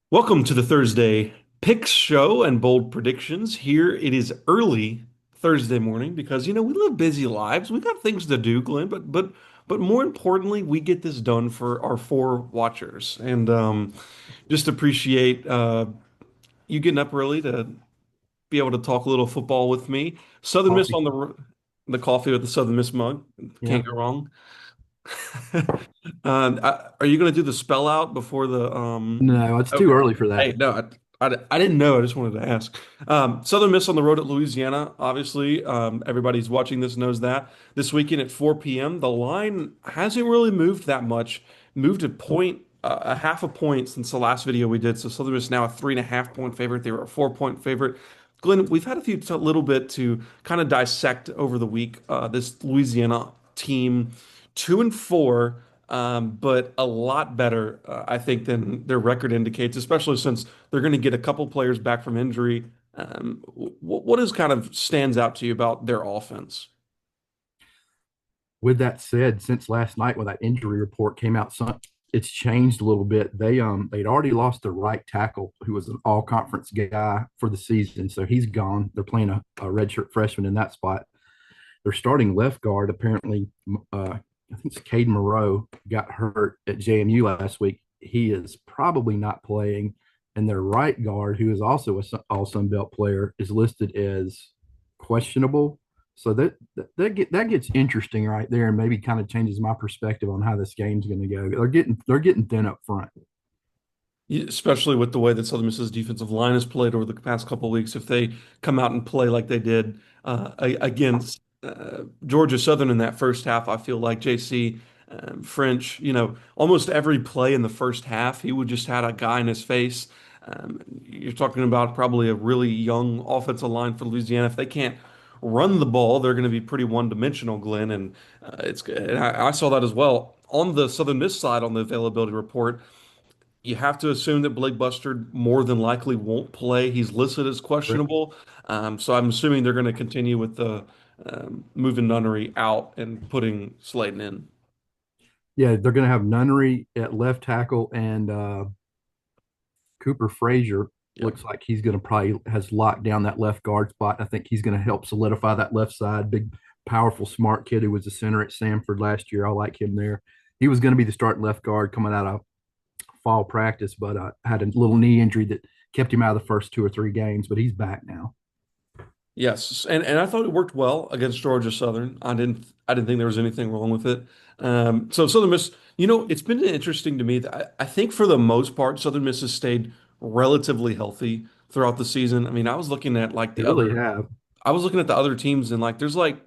Welcome to the Thursday Picks Show and Bold Predictions. Here it is early Thursday morning because we live busy lives. We got things to do, Glenn, but more importantly, we get this done for our four watchers. And just appreciate you getting up early to be able to talk a little football with me. Southern Miss Coffee. on the coffee with the Southern Miss mug. Yeah. Can't go wrong. Are you going to do the spell out before the No, it's too Okay. early for that. Hey, no, I didn't know. I just wanted to ask. Southern Miss on the road at Louisiana. Obviously, everybody's watching this knows that. This weekend at 4 p.m., the line hasn't really moved that much. Moved a point, a half a point since the last video we did. So Southern Miss now a 3.5 point favorite. They were a 4 point favorite. Glenn, we've had a little bit to kind of dissect over the week. This Louisiana team, 2-4. But a lot better, I think, than their record indicates, especially since they're going to get a couple players back from injury. What is kind of stands out to you about their offense? With that said, since last night when that injury report came out, it's changed a little bit. They'd already lost their right tackle, who was an all conference guy for the season, so he's gone. They're playing a redshirt freshman in that spot. Their starting left guard apparently, I think it's Caden Moreau, got hurt at JMU last week. He is probably not playing, and their right guard, who is also a All Sun Belt player, is listed as questionable. So that gets interesting right there, and maybe kind of changes my perspective on how this game's going to go. They're getting thin up front. Especially with the way that Southern Miss's defensive line has played over the past couple of weeks. If they come out and play like they did against Georgia Southern in that first half, I feel like JC French, almost every play in the first half, he would just had a guy in his face. You're talking about probably a really young offensive line for Louisiana. If they can't run the ball, they're going to be pretty one-dimensional, Glenn, and I saw that as well on the Southern Miss side on the availability report. You have to assume that Blake Bustard more than likely won't play. He's listed as Correct. questionable. So I'm assuming they're going to continue with the moving Nunnery out and putting Slayton in. Yeah, they're going to have Nunnery at left tackle, and Cooper Frazier Yeah. looks like he's going to probably has locked down that left guard spot. I think he's going to help solidify that left side. Big, powerful, smart kid who was a center at Samford last year. I like him there. He was going to be the starting left guard coming out of fall practice, but had a little knee injury that kept him out of the first 2 or 3 games. But he's back now. Yes, and I thought it worked well against Georgia Southern. I didn't think there was anything wrong with it. So Southern Miss, it's been interesting to me that I think for the most part, Southern Miss has stayed relatively healthy throughout the season. I mean, They really have. I was looking at the other teams and like there's like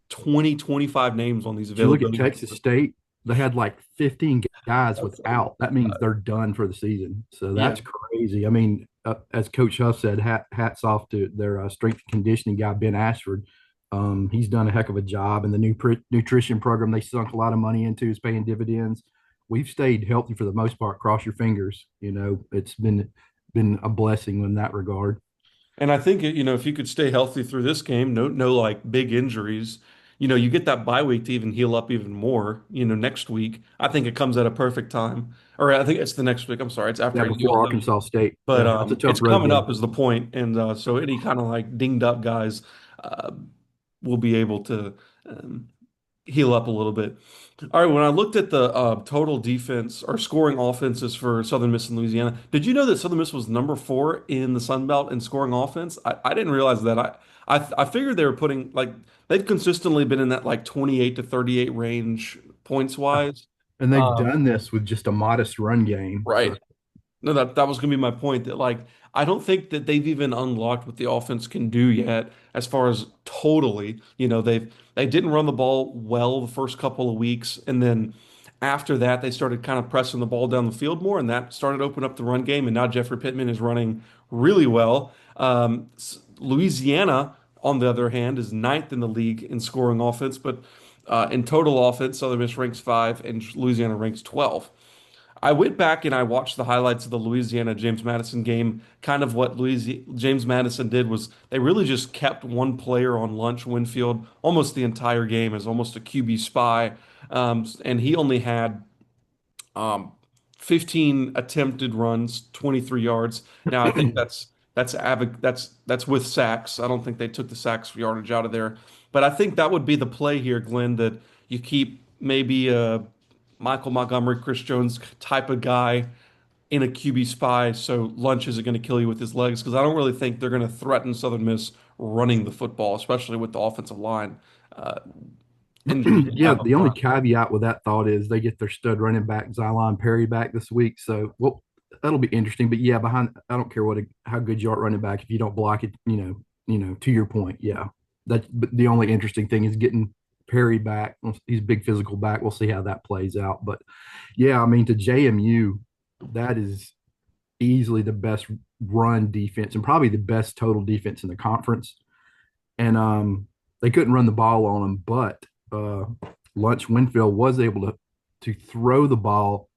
20, 25 names on these Did you look at availability Texas reports. State? They had like 15 guys without. That means they're done for the season. So Yeah. that's crazy. I mean, as Coach Huff said, hats off to their strength and conditioning guy, Ben Ashford. He's done a heck of a job, and the new nutrition program they sunk a lot of money into is paying dividends. We've stayed healthy for the most part. Cross your fingers. It's been a blessing in that regard. And I think if you could stay healthy through this game, no like big injuries, you get that bye week to even heal up even more, next week. I think it comes at a perfect time. Or I think it's the next week. I'm sorry, it's Yeah, after before ULM. Arkansas State. But Yeah, that's a it's tough road coming up game. is the point. And so any kind of like dinged up guys uh, will be able to um, heal up a little bit. All right, when I looked at the total defense or scoring offenses for Southern Miss and Louisiana, did you know that Southern Miss was number four in the Sun Belt in scoring offense? I didn't realize that. I figured they were putting like they've consistently been in that like 28 to 38 range points wise. And they've Um, done this with just a modest run game. So right. No, that was going to be my point that like I don't think that they've even unlocked what the offense can do yet as far as totally. They didn't run the ball well the first couple of weeks and then after that they started kind of pressing the ball down the field more and that started to open up the run game and now Jeffrey Pittman is running really well. Louisiana on the other hand is ninth in the league in scoring offense, but in total offense, Southern Miss ranks five and Louisiana ranks 12. I went back and I watched the highlights of the Louisiana James Madison game. Kind of what James Madison did was they really just kept one player on lunch, Winfield, almost the entire game as almost a QB spy. And he only had um, 15 attempted runs, 23 yards. Now I think that's with sacks. I don't think they took the sacks yardage out of there, but I think that would be the play here, Glenn, that you keep maybe a Michael Montgomery, Chris Jones type of guy in a QB spy, so Lunch isn't going to kill you with his legs because I don't really think they're going to threaten Southern Miss running the football, especially with the offensive line uh, injuries they Yeah, have up the only front. caveat with that thought is they get their stud running back Xylon Perry back this week, so well that'll be interesting. But yeah, behind I don't care how good you are at running back if you don't block it, to your point, yeah. But the only interesting thing is getting Perry back. He's a big physical back. We'll see how that plays out. But yeah, I mean to JMU, that is easily the best run defense and probably the best total defense in the conference. And they couldn't run the ball on them, but uh, Lunch Winfield was able to throw the ball,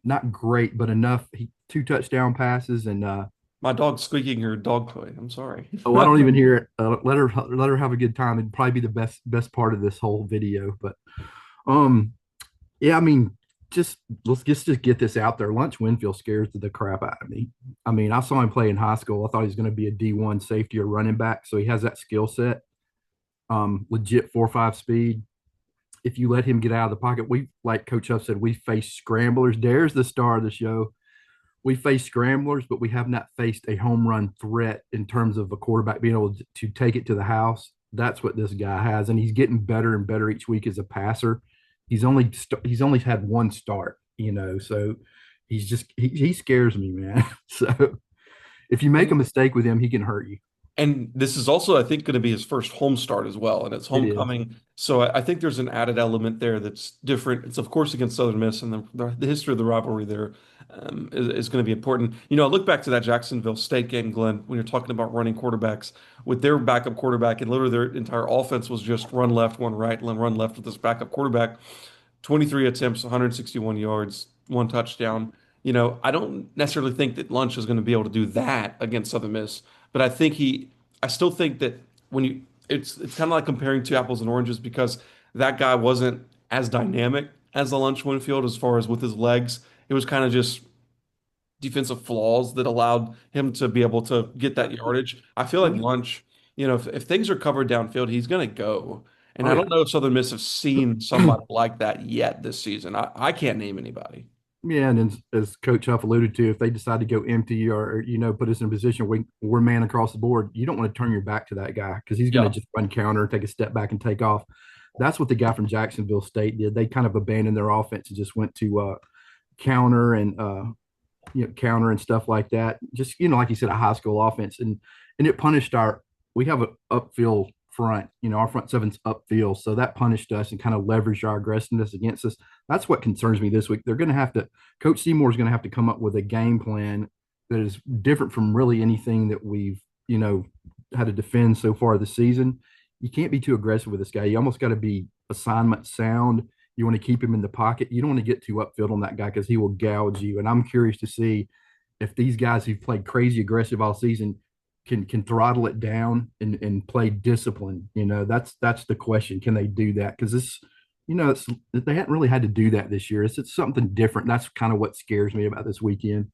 not great, but enough. Two touchdown passes, and My dog's squeaking her dog toy. I'm sorry. oh, I don't even hear it. Let her have a good time. It'd probably be the best part of this whole video. But um, yeah, I mean, just let's just get this out there. Lunch Winfield scares the crap out of me. I mean, I saw him play in high school. I thought he was going to be a D1 safety or running back, so he has that skill set. Legit 4.5 speed. If you let him get out of the pocket, we like Coach Huff said, we face scramblers. Dare's the star of the show. We face scramblers, but we have not faced a home run threat in terms of a quarterback being able to take it to the house. That's what this guy has, and he's getting better and better each week as a passer. He's only had one start, so he scares me, man. So if you make a mistake with him, he can hurt you. And this is also, I think, going to be his first home start as well, and it's It is. homecoming. So I think there's an added element there that's different. It's of course against Southern Miss, and the history of the rivalry there is going to be important. I look back to that Jacksonville State game, Glenn, when you're talking about running quarterbacks with their backup quarterback, and literally their entire offense was just run left, one right, and then run left with this backup quarterback. 23 attempts, 161 yards, one touchdown. I don't necessarily think that Lunch is going to be able to do that against Southern Miss, but I still think that it's kind of like comparing two apples and oranges because that guy wasn't as dynamic as the Lunch Winfield as far as with his legs. It was kind of just defensive flaws that allowed him to be able to get that yardage. I feel like Lunch, if things are covered downfield, he's going to go. And Oh I yeah. don't know if Southern Miss have seen somebody like that yet this season. I can't name anybody. Yeah, and as Coach Huff alluded to, if they decide to go empty or put us in a position where we're man across the board, you don't want to turn your back to that guy because he's going to Yeah, just run counter, take a step back, and take off. That's what the guy from Jacksonville State did. They kind of abandoned their offense and just went to counter and counter and stuff like that. Just like you said, a high school offense, and it punished our. We have an upfield front. Our front seven's upfield, so that punished us and kind of leveraged our aggressiveness against us. That's what concerns me this week. They're going to have to. Coach Seymour is going to have to come up with a game plan that is different from really anything that we've had to defend so far this season. You can't be too aggressive with this guy. You almost got to be assignment sound. You want to keep him in the pocket. You don't want to get too upfield on that guy because he will gouge you. And I'm curious to see if these guys who've played crazy aggressive all season can throttle it down and play discipline. That's the question. Can they do that? Because they hadn't really had to do that this year. It's something different. That's kind of what scares me about this weekend.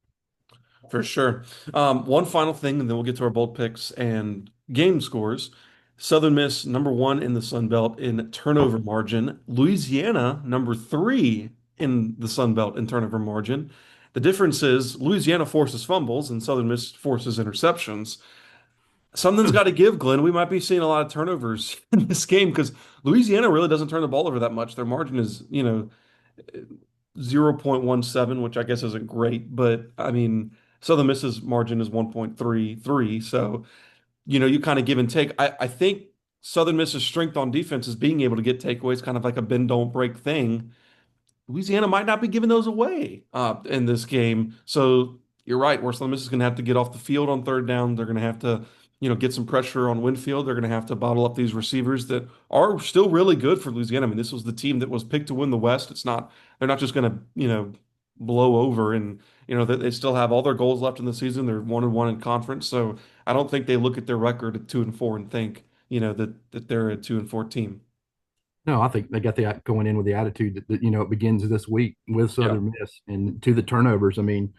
for sure. One final thing, and then we'll get to our bold picks and game scores. Southern Miss, number one in the Sun Belt in turnover margin. Louisiana, number three in the Sun Belt in turnover margin. The difference is Louisiana forces fumbles and Southern Miss forces interceptions. Something's got to give, Glenn. We might be seeing a lot of turnovers in this game because Louisiana really doesn't turn the ball over that much. Their margin is, 0.17, which I guess isn't great, but I mean, Southern Miss's margin is 1.33. So, you kind of give and take. I think Southern Miss's strength on defense is being able to get takeaways, kind of like a bend don't break thing. Louisiana might not be giving those away in this game. So you're right. Where Southern Miss is going to have to get off the field on third down. They're going to have to, get some pressure on Winfield. They're going to have to bottle up these receivers that are still really good for Louisiana. I mean, this was the team that was picked to win the West. They're not just going to, blow over and, they still have all their goals left in the season. They're 1-1 in conference. So I don't think they look at their record at 2-4 and think, that they're a 2-4 team. No, I think they got the going in with the attitude that it begins this week with Yeah. Southern Miss and to the turnovers. I mean,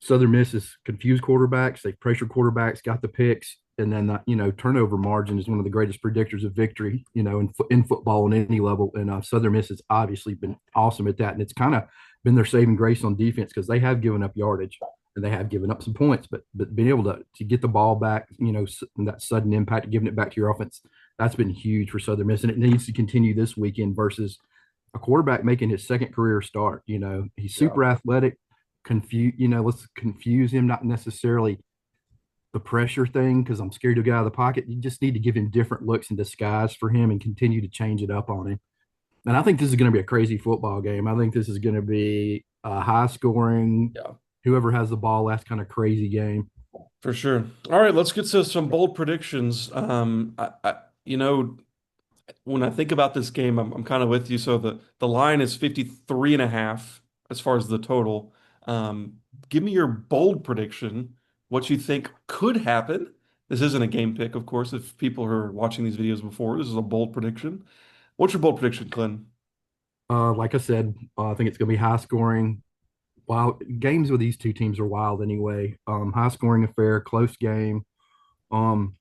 Southern Miss is confused quarterbacks. They pressure quarterbacks, got the picks, and then turnover margin is one of the greatest predictors of victory. In football on any level, and Southern Miss has obviously been awesome at that, and it's kind of been their saving grace on defense because they have given up yardage and they have given up some points, but being able to get the ball back, and that sudden impact, giving it back to your offense, that's been huge for Southern Miss, and it needs to continue this weekend versus a quarterback making his second career start. He's Yeah. super athletic. Let's confuse him, not necessarily the pressure thing, because I'm scared to get out of the pocket. You just need to give him different looks and disguise for him and continue to change it up on him. And I think this is going to be a crazy football game. I think this is going to be a high scoring, Yeah. whoever has the ball last kind of crazy game. For sure. All right, let's get to some bold predictions. You know, when I think about this game, I'm kind of with you. So the line is 53 and a half as far as the total. Give me your bold prediction, what you think could happen. This isn't a game pick, of course, if people are watching these videos before. This is a bold prediction. What's your bold prediction, Glenn? Like I said, I think it's going to be high scoring. Wild games with these two teams are wild anyway. High scoring affair, close game. Um,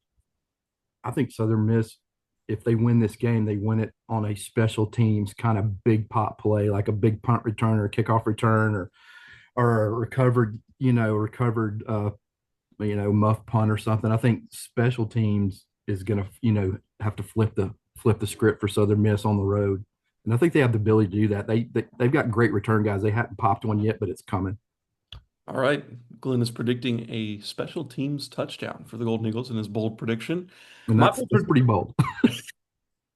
I think Southern Miss, if they win this game, they win it on a special teams kind of big pop play, like a big punt return or a kickoff return or a recovered muff punt or something. I think special teams is gonna, have to flip the script for Southern Miss on the road. And I think they have the ability to do that. They've got great return guys. They haven't popped one yet, but it's coming. All right. Glenn is predicting a special teams touchdown for the Golden Eagles in his bold prediction. And My that's bold that's pretty bold.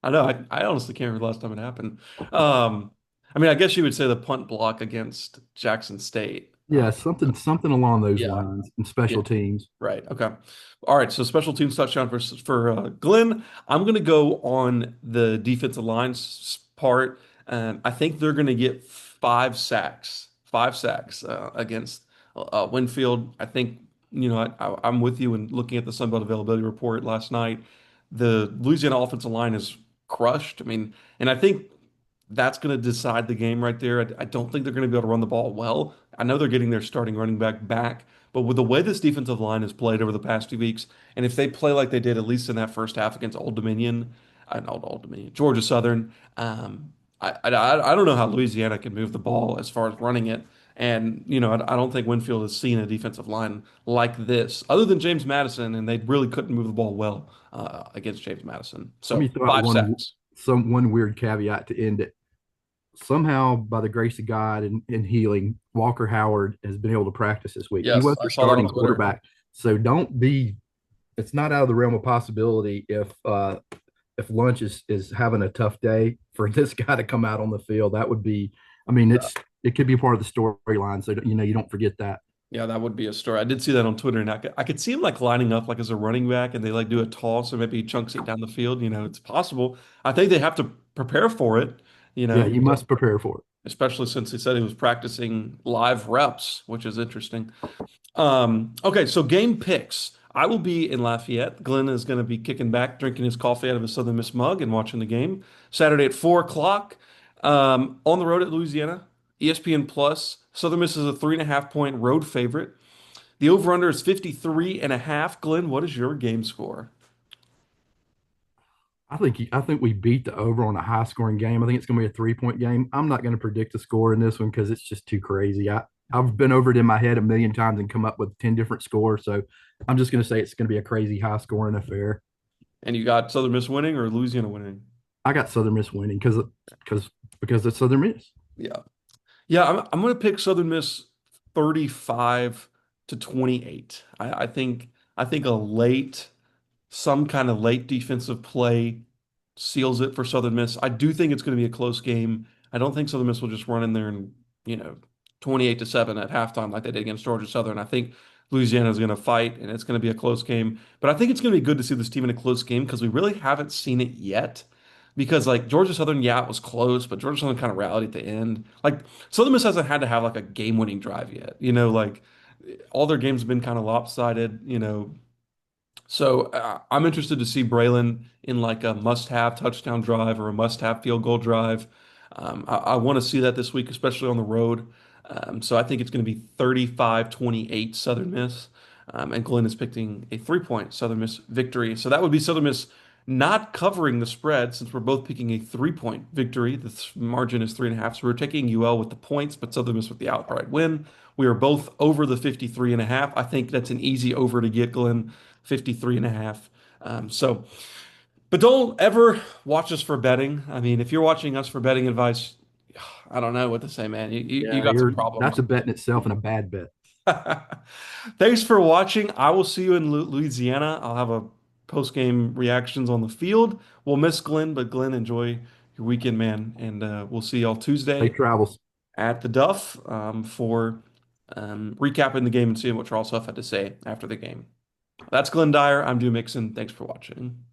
I know. I honestly can't remember the last time it happened. Um, I mean, I guess you would say the punt block against Jackson State. Yeah, something along those Yeah. lines in Yeah. special teams. Right. Okay. All right. So special teams touchdown for Glenn. I'm going to go on the defensive line part. I think they're going to get 5 sacks. 5 sacks against Winfield. I think I'm with you in looking at the Sunbelt availability report last night. The Louisiana offensive line is crushed. I mean, and I think that's going to decide the game right there. I don't think they're going to be able to run the ball well. I know they're getting their starting running back, but with the way this defensive line has played over the past 2 weeks, and if they play like they did at least in that first half against Old Dominion, not Old Dominion, Georgia Southern, I don't know how Louisiana can move the ball as far as running it. And I don't think Winfield has seen a defensive line like this, other than James Madison, and they really couldn't move the ball well against James Madison. Let me So throw out five one sacks. some one weird caveat to end it. Somehow, by the grace of God and healing, Walker Howard has been able to practice this week. He Yes, was I their saw that on starting Twitter. quarterback, so don't be. It's not out of the realm of possibility if Lunch is having a tough day for this guy to come out on the field. That would be. I mean, it could be part of the storyline, so you don't forget that. Yeah, that would be a story. I did see that on Twitter, and I could see him like lining up like as a running back, and they like do a toss, or maybe he chunks it down the field. It's possible. I think they have to prepare for it. Yeah, you must prepare for it. Especially since he said he was practicing live reps, which is interesting. Okay, so game picks. I will be in Lafayette. Glenn is going to be kicking back, drinking his coffee out of his Southern Miss mug and watching the game. Saturday at 4 o'clock. On the road at Louisiana, ESPN Plus. Southern Miss is a 3.5 point road favorite. The over-under is 53 and a half. Glenn, what is your game score? I think we beat the over on a high scoring game. I think it's going to be a 3 point game. I'm not going to predict the score in this one because it's just too crazy. I've been over it in my head a million times and come up with 10 different scores. So I'm just going to say it's going to be a crazy high scoring affair. And you got Southern Miss winning or Louisiana winning? I got Southern Miss winning because it's Southern Miss. Yeah. Yeah, I'm going to pick Southern Miss 35 to 28. I think some kind of late defensive play seals it for Southern Miss. I do think it's going to be a close game. I don't think Southern Miss will just run in there and, you know, 28 to 7 at halftime like they did against Georgia Southern. I think Louisiana is going to fight and it's going to be a close game. But I think it's going to be good to see this team in a close game because we really haven't seen it yet. Because like Georgia Southern, yeah, it was close, but Georgia Southern kind of rallied at the end. Like Southern Miss hasn't had to have like a game-winning drive yet. Like all their games have been kind of lopsided. So I'm interested to see Braylon in like a must-have touchdown drive or a must-have field goal drive. I want to see that this week, especially on the road. So I think it's going to be 35-28 Southern Miss. And Glenn is picking a 3-point Southern Miss victory. So that would be Southern Miss not covering the spread since we're both picking a 3-point victory. The margin is 3.5. So we're taking UL with the points, but Southern Miss with the outright win. We are both over the 53.5. I think that's an easy over to get, Glenn. 53.5. So, but don't ever watch us for betting. I mean, if you're watching us for betting advice, I don't know what to say, man. You Yeah, got some you're that's problems. a bet in itself and a bad bet. Thanks for watching. I will see you in Louisiana. I'll have a post-game reactions on the field. We'll miss Glenn, but Glenn, enjoy your weekend, man. And we'll see y'all Safe Tuesday travels. at the Duff for recapping the game and seeing what Charles Huff had to say after the game. That's Glyn Dyer. I'm Drew Mixon. Thanks for watching.